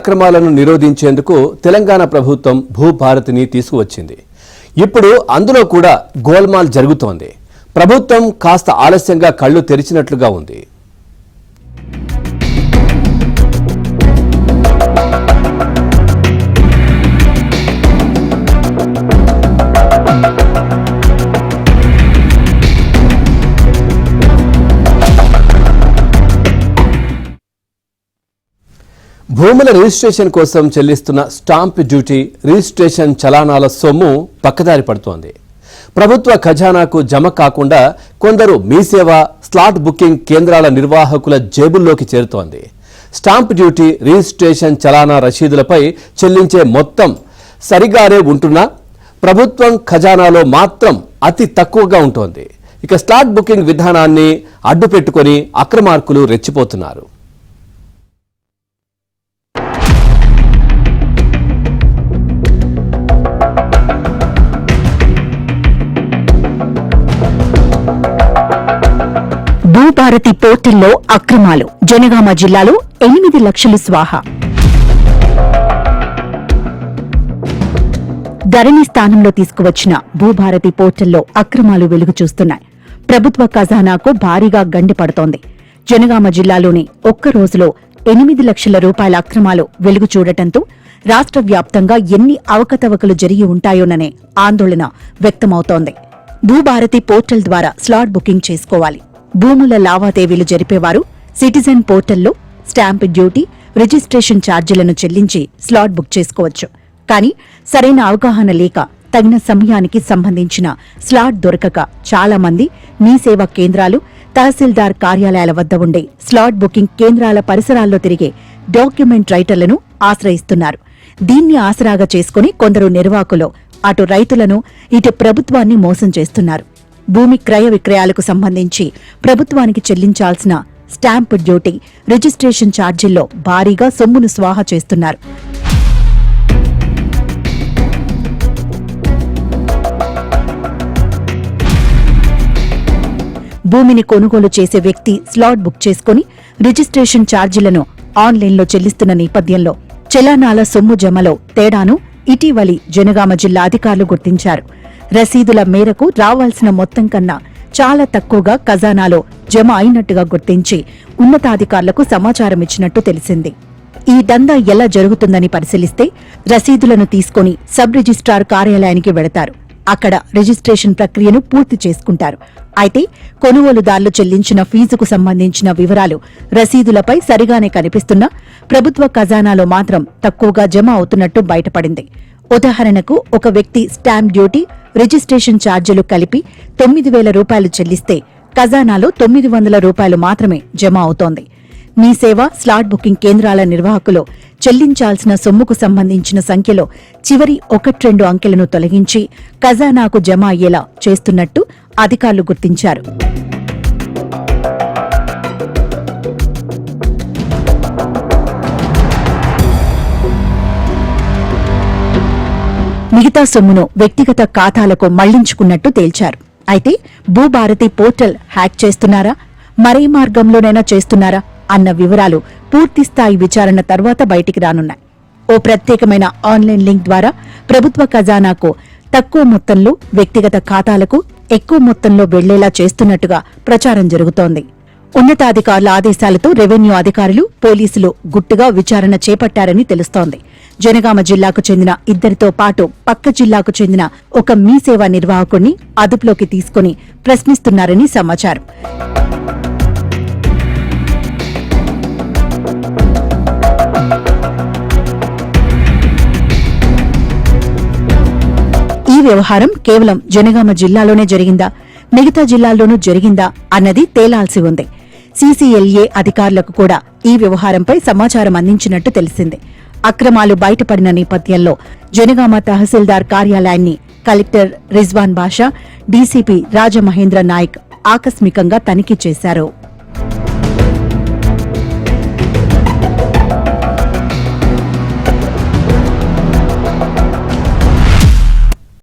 అక్రమాలను నిరోధించేందుకు తెలంగాణ ప్రభుత్వం భూభారతిని తీసుకువచ్చింది. ఇప్పుడు అందులో కూడా గోల్మాల్ జరుగుతోంది. ప్రభుత్వం కాస్త ఆలస్యంగా కళ్ళు తెరిచినట్లుగా ఉంది. భూముల రిజిస్ట్రేషన్ కోసం చెల్లిస్తున్న స్టాంప్ డ్యూటీ, రిజిస్ట్రేషన్ చలానాల సొమ్ము పక్కదారి పడుతోంది. ప్రభుత్వ ఖజానాకు జమ కాకుండా కొందరు మీసేవ, స్లాట్ బుకింగ్ కేంద్రాల నిర్వాహకుల జేబుల్లోకి చేరుతోంది. స్టాంప్ డ్యూటీ, రిజిస్ట్రేషన్ చలానా రసీదులపై చెల్లించే మొత్తం సరిగానే ఉంటున్నా ప్రభుత్వం ఖజానాలో మాత్రం అతి తక్కువగా ఉంటోంది. ఇక స్లాట్ బుకింగ్ విధానాన్ని అడ్డుపెట్టుకుని అక్రమార్కులు రెచ్చిపోతున్నారు. భూభారతి పోర్టల్లో అక్రమాలు. జనగామ జిల్లాలో 8 లక్షలు స్వాహా. ధరణి స్థానంలో తీసుకువచ్చిన భూభారతి పోర్టల్లో అక్రమాలు వెలుగు చూస్తున్నాయి. ప్రభుత్వ ఖజానాకు భారీగా గండి పడుతోంది. జనగామ జిల్లాలోని ఒక్క రోజులో 8 లక్షల రూపాయల అక్రమాలు వెలుగు చూడటంతో రాష్ట్ర వ్యాప్తంగా ఎన్ని అవకతవకలు జరిగి ఉంటాయోననే ఆందోళన వ్యక్తమవుతోంది. భూభారతి పోర్టల్ ద్వారా స్లాట్ బుకింగ్ చేసుకోవాలి. భూముల లావాదేవీలు జరిపేవారు సిటిజన్ పోర్టల్లో స్టాంప్ డ్యూటీ, రిజిస్ట్రేషన్ ఛార్జీలను చెల్లించి స్లాట్ బుక్ చేసుకోవచ్చు. కానీ సరైన అవగాహన లేక తగిన సమయానికి సంబంధించిన స్లాట్ దొరకక చాలా మంది మీ సేవా కేంద్రాలు, తహసీల్దార్ కార్యాలయాల వద్ద ఉండే స్లాట్ బుకింగ్ కేంద్రాల పరిసరాల్లో తిరిగే డాక్యుమెంట్ రైటర్లను ఆశ్రయిస్తున్నారు. దీన్ని ఆసరాగా చేసుకుని కొందరు నిర్వాహకులు అటు రైతులను, ఇటు ప్రభుత్వాన్ని మోసం చేస్తున్నారు. భూమి క్రయ విక్రయాలకు సంబంధించి ప్రభుత్వానికి చెల్లించాల్సిన స్టాంప్ డ్యూటీ, రిజిస్ట్రేషన్ ఛార్జీల్లో భారీగా సొమ్మును స్వాహా చేస్తున్నారు. భూమిని కొనుగోలు చేసే వ్యక్తి స్లాట్ బుక్ చేసుకుని రిజిస్ట్రేషన్ ఛార్జీలను ఆన్లైన్లో చెల్లిస్తున్న నేపథ్యంలో చలానాల సొమ్ము జమలో తేడాను ఇటీవలి జనగామ జిల్లా అధికారులు గుర్తించారు. రసీదుల మేరకు రావాల్సిన మొత్తం కన్నా చాలా తక్కువగా ఖజానాలో జమ అయినట్టుగా గుర్తించి ఉన్నతాధికారులకు సమాచారం ఇచ్చినట్టు తెలిసింది. ఈ దందా ఎలా జరుగుతుందని పరిశీలిస్తే రసీదులను తీసుకుని సబ్ రిజిస్ట్రార్ కార్యాలయానికి వెళతారు. అక్కడ రిజిస్ట్రేషన్ ప్రక్రియను పూర్తి చేసుకుంటారు. అయితే కొనుగోలుదారులు చెల్లించిన ఫీజుకు సంబంధించిన వివరాలు రసీదులపై సరిగానే కనిపిస్తున్నా ప్రభుత్వ ఖజానాలో మాత్రం తక్కువగా జమ అవుతున్నట్టు బయటపడింది. ఉదాహరణకు ఒక వ్యక్తి స్టాంప్ డ్యూటీ, రిజిస్ట్రేషన్ ఛార్జీలు కలిపి 9,000 రూపాయలు చెల్లిస్తే ఖజానాలో 900 రూపాయలు మాత్రమే జమ అవుతోంది. మీ సేవ, స్లాట్ బుకింగ్ కేంద్రాల నిర్వాహకులు చెల్లించాల్సిన సొమ్ముకు సంబంధించిన సంఖ్యలో చివరి 1-2 అంకెలను తొలగించి ఖజానాకు జమ అయ్యేలా చేస్తున్నట్టు అధికారులు గుర్తించారు. మిగతా సొమ్మును వ్యక్తిగత ఖాతాలకు మళ్లించుకున్నట్టు తేల్చారు. అయితే భూభారతి పోర్టల్ హ్యాక్ చేస్తున్నారా, మరే మార్గంలోనైనా చేస్తున్నారా అన్న వివరాలు పూర్తిస్థాయి విచారణ తర్వాత బయటికి రానున్నాయి. ఓ ప్రత్యేకమైన ఆన్లైన్ లింక్ ద్వారా ప్రభుత్వ ఖజానాకు తక్కువ మొత్తంలో, వ్యక్తిగత ఖాతాలకు ఎక్కువ మొత్తంలో వెళ్లేలా చేస్తున్నట్టుగా ప్రచారం జరుగుతోంది. ఉన్నతాధికారుల ఆదేశాలతో రెవెన్యూ అధికారులు, పోలీసులు గుట్టుగా విచారణ చేపట్టారని తెలుస్తోంది. జనగామ జిల్లాకు చెందిన 2తో పాటు పక్క జిల్లాకు చెందిన ఒక మీ సేవా నిర్వాహకుడిని అదుపులోకి తీసుకుని ప్రశ్నిస్తున్నారని సమాచారం. ఈ వ్యవహారం కేవలం జనగామ జిల్లాలోనే జరిగిందా, మిగతా జిల్లాల్లోనూ జరిగిందా అన్నది తేలాల్సి ఉంది. సీసీఎల్ఏ అధికారులకు కూడా ఈ వ్యవహారంపై సమాచారం అందించినట్టు తెలిసింది. అక్రమాలు బయటపడిన నేపథ్యంలో జనగామ తహసీల్దార్ కార్యాలయాన్ని కలెక్టర్ రిజ్వాన్ బాషా, డీసీపీ రాజమహేంద్ర నాయక్ ఆకస్మికంగా తనిఖీ చేశారు.